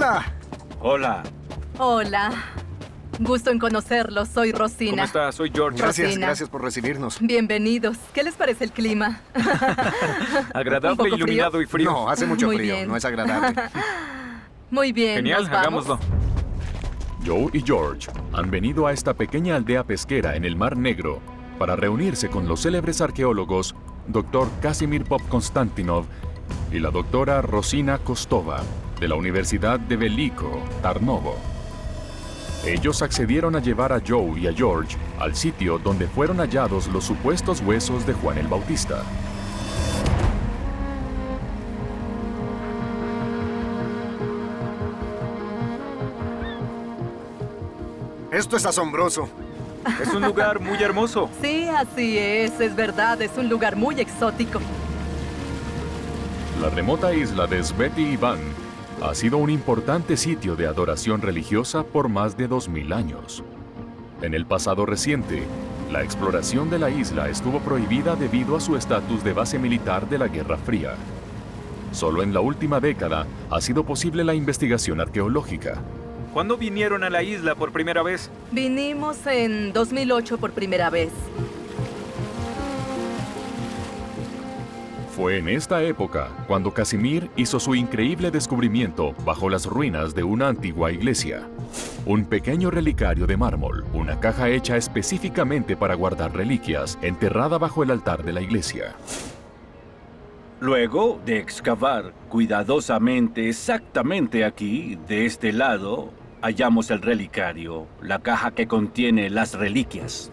Hola. Hola. Hola. Gusto en conocerlos. Soy Rosina. ¿Cómo estás? Soy George. Gracias por recibirnos. Bienvenidos. ¿Qué les parece el clima? Agradable, iluminado y frío. No, hace mucho Muy frío. bien. No es agradable. Muy bien. Genial, ¿nos vamos? hagámoslo. Joe y George han venido a esta pequeña aldea pesquera en el Mar Negro para reunirse con los célebres arqueólogos Dr. Casimir Pop-Konstantinov y la doctora Rosina Kostova de la Universidad de Veliko, Tarnovo. Ellos accedieron a llevar a Joe y a George al sitio donde fueron hallados los supuestos huesos de Juan el Bautista. Esto es asombroso. Es un lugar muy hermoso. Sí, así es verdad. Es un lugar muy exótico. La remota isla de Sveti Ivan ha sido un importante sitio de adoración religiosa por más de 2000 años. En el pasado reciente, la exploración de la isla estuvo prohibida debido a su estatus de base militar de la Guerra Fría. Solo en la última década ha sido posible la investigación arqueológica. ¿Cuándo vinieron a la isla por primera vez? Vinimos en 2008 por primera vez. Fue en esta época cuando Casimir hizo su increíble descubrimiento bajo las ruinas de una antigua iglesia. Un pequeño relicario de mármol, una caja hecha específicamente para guardar reliquias, enterrada bajo el altar de la iglesia. Luego de excavar cuidadosamente exactamente aquí, de este lado, hallamos el relicario, la caja que contiene las reliquias.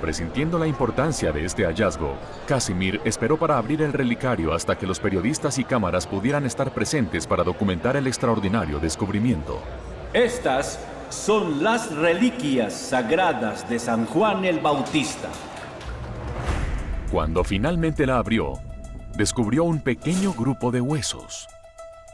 Presintiendo la importancia de este hallazgo, Casimir esperó para abrir el relicario hasta que los periodistas y cámaras pudieran estar presentes para documentar el extraordinario descubrimiento. Estas son las reliquias sagradas de San Juan el Bautista. Cuando finalmente la abrió, descubrió un pequeño grupo de huesos.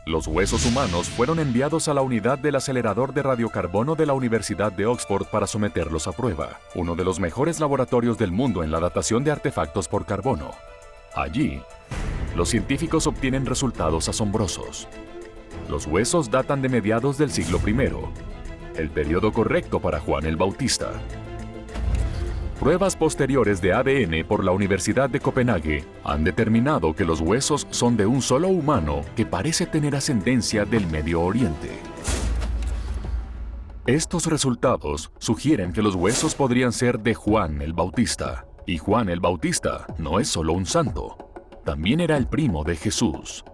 Los huesos humanos fueron enviados a la unidad del acelerador de radiocarbono de la Universidad de Oxford para someterlos a prueba, uno de los mejores laboratorios del mundo en la datación de artefactos por carbono. Allí, los científicos obtienen resultados asombrosos. Los huesos datan de mediados del siglo I, el periodo correcto para Juan el Bautista. Pruebas posteriores de ADN por la Universidad de Copenhague han determinado que los huesos son de un solo humano que parece tener ascendencia del Medio Oriente. Estos resultados sugieren que los huesos podrían ser de Juan el Bautista. Y Juan el Bautista no es solo un santo, también era el primo de Jesús.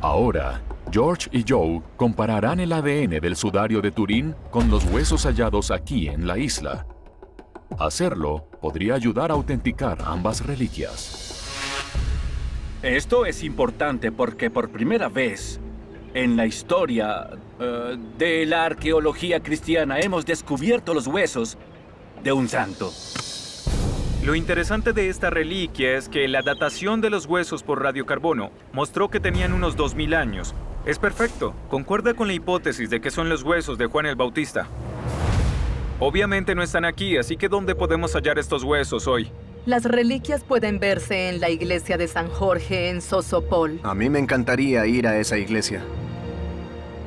Ahora, George y Joe compararán el ADN del sudario de Turín con los huesos hallados aquí en la isla. Hacerlo podría ayudar a autenticar ambas reliquias. Esto es importante porque por primera vez en la historia de la arqueología cristiana hemos descubierto los huesos de un santo. Lo interesante de esta reliquia es que la datación de los huesos por radiocarbono mostró que tenían unos 2000 años. Es perfecto, concuerda con la hipótesis de que son los huesos de Juan el Bautista. Obviamente no están aquí, así que ¿dónde podemos hallar estos huesos hoy? Las reliquias pueden verse en la iglesia de San Jorge en Sosopol. A mí me encantaría ir a esa iglesia.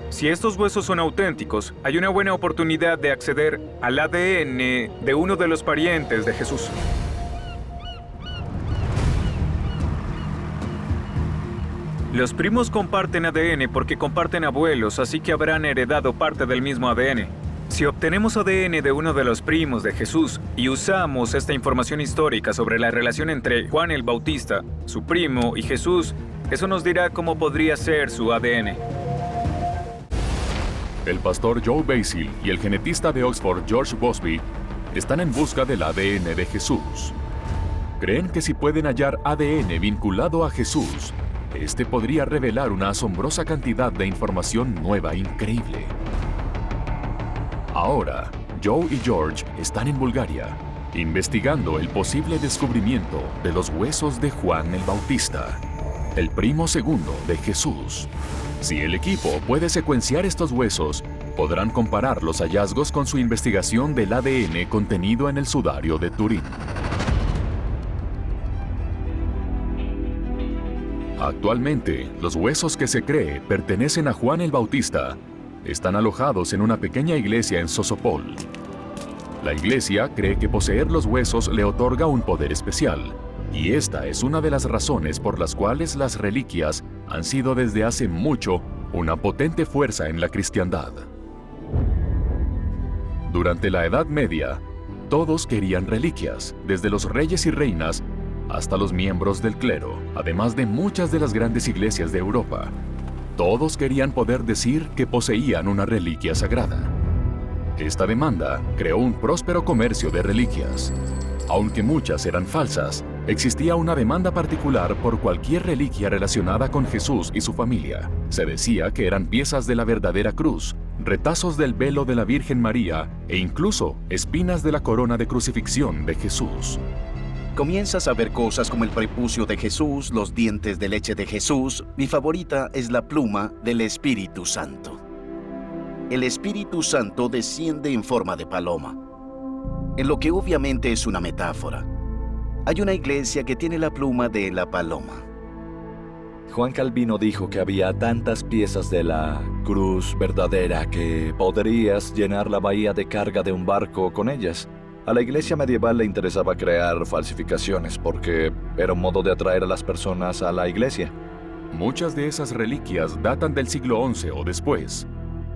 Si estos huesos son auténticos, hay una buena oportunidad de acceder al ADN de uno de los parientes de Jesús. Los primos comparten ADN porque comparten abuelos, así que habrán heredado parte del mismo ADN. Si obtenemos ADN de uno de los primos de Jesús y usamos esta información histórica sobre la relación entre Juan el Bautista, su primo y Jesús, eso nos dirá cómo podría ser su ADN. El pastor Joe Basil y el genetista de Oxford George Bosby están en busca del ADN de Jesús. Creen que si pueden hallar ADN vinculado a Jesús, este podría revelar una asombrosa cantidad de información nueva e increíble. Ahora, Joe y George están en Bulgaria, investigando el posible descubrimiento de los huesos de Juan el Bautista, el primo segundo de Jesús. Si el equipo puede secuenciar estos huesos, podrán comparar los hallazgos con su investigación del ADN contenido en el sudario de Turín. Actualmente, los huesos que se cree pertenecen a Juan el Bautista están alojados en una pequeña iglesia en Sosopol. La iglesia cree que poseer los huesos le otorga un poder especial, y esta es una de las razones por las cuales las reliquias han sido desde hace mucho una potente fuerza en la cristiandad. Durante la Edad Media, todos querían reliquias, desde los reyes y reinas hasta los miembros del clero, además de muchas de las grandes iglesias de Europa. Todos querían poder decir que poseían una reliquia sagrada. Esta demanda creó un próspero comercio de reliquias. Aunque muchas eran falsas, existía una demanda particular por cualquier reliquia relacionada con Jesús y su familia. Se decía que eran piezas de la verdadera cruz, retazos del velo de la Virgen María e incluso espinas de la corona de crucifixión de Jesús. Comienzas a ver cosas como el prepucio de Jesús, los dientes de leche de Jesús. Mi favorita es la pluma del Espíritu Santo. El Espíritu Santo desciende en forma de paloma, en lo que obviamente es una metáfora. Hay una iglesia que tiene la pluma de la paloma. Juan Calvino dijo que había tantas piezas de la cruz verdadera que podrías llenar la bahía de carga de un barco con ellas. A la iglesia medieval le interesaba crear falsificaciones porque era un modo de atraer a las personas a la iglesia. Muchas de esas reliquias datan del siglo XI o después,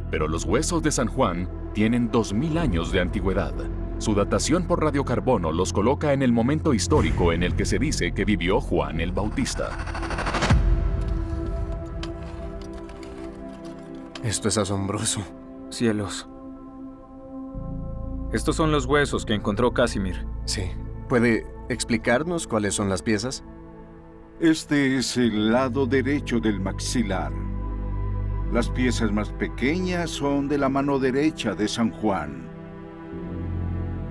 pero los huesos de San Juan tienen 2000 años de antigüedad. Su datación por radiocarbono los coloca en el momento histórico en el que se dice que vivió Juan el Bautista. Esto es asombroso. Cielos. Estos son los huesos que encontró Casimir. Sí. ¿Puede explicarnos cuáles son las piezas? Este es el lado derecho del maxilar. Las piezas más pequeñas son de la mano derecha de San Juan.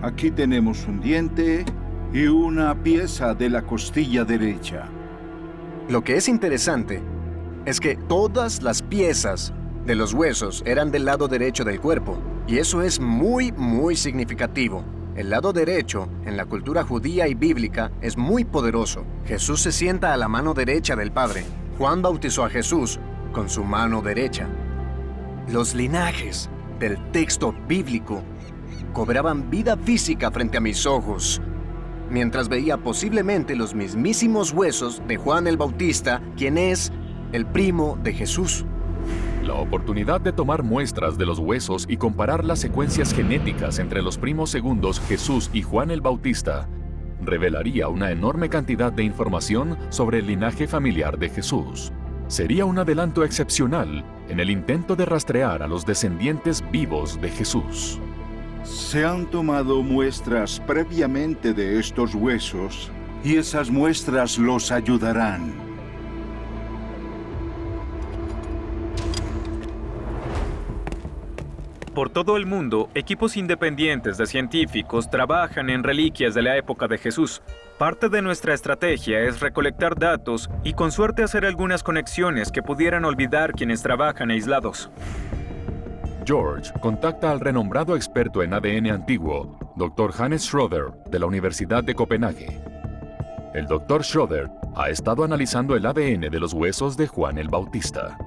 Aquí tenemos un diente y una pieza de la costilla derecha. Lo que es interesante es que todas las piezas de los huesos eran del lado derecho del cuerpo, y eso es muy significativo. El lado derecho, en la cultura judía y bíblica, es muy poderoso. Jesús se sienta a la mano derecha del Padre. Juan bautizó a Jesús con su mano derecha. Los linajes del texto bíblico cobraban vida física frente a mis ojos, mientras veía posiblemente los mismísimos huesos de Juan el Bautista, quien es el primo de Jesús. La oportunidad de tomar muestras de los huesos y comparar las secuencias genéticas entre los primos segundos Jesús y Juan el Bautista revelaría una enorme cantidad de información sobre el linaje familiar de Jesús. Sería un adelanto excepcional en el intento de rastrear a los descendientes vivos de Jesús. Se han tomado muestras previamente de estos huesos y esas muestras los ayudarán. Por todo el mundo, equipos independientes de científicos trabajan en reliquias de la época de Jesús. Parte de nuestra estrategia es recolectar datos y con suerte hacer algunas conexiones que pudieran olvidar quienes trabajan aislados. George contacta al renombrado experto en ADN antiguo, Dr. Hannes Schroeder, de la Universidad de Copenhague. El Dr. Schroeder ha estado analizando el ADN de los huesos de Juan el Bautista.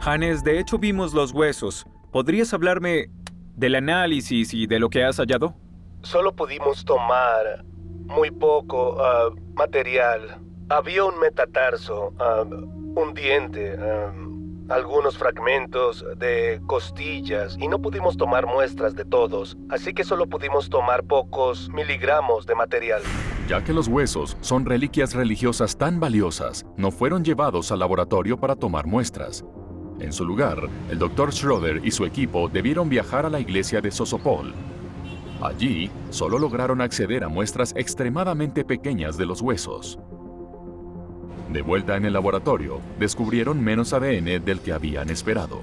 Hannes, de hecho vimos los huesos. ¿Podrías hablarme del análisis y de lo que has hallado? Solo pudimos tomar muy poco material. Había un metatarso, un diente, algunos fragmentos de costillas y no pudimos tomar muestras de todos, así que solo pudimos tomar pocos miligramos de material. Ya que los huesos son reliquias religiosas tan valiosas, no fueron llevados al laboratorio para tomar muestras. En su lugar, el Dr. Schroeder y su equipo debieron viajar a la iglesia de Sosopol. Allí, solo lograron acceder a muestras extremadamente pequeñas de los huesos. De vuelta en el laboratorio, descubrieron menos ADN del que habían esperado.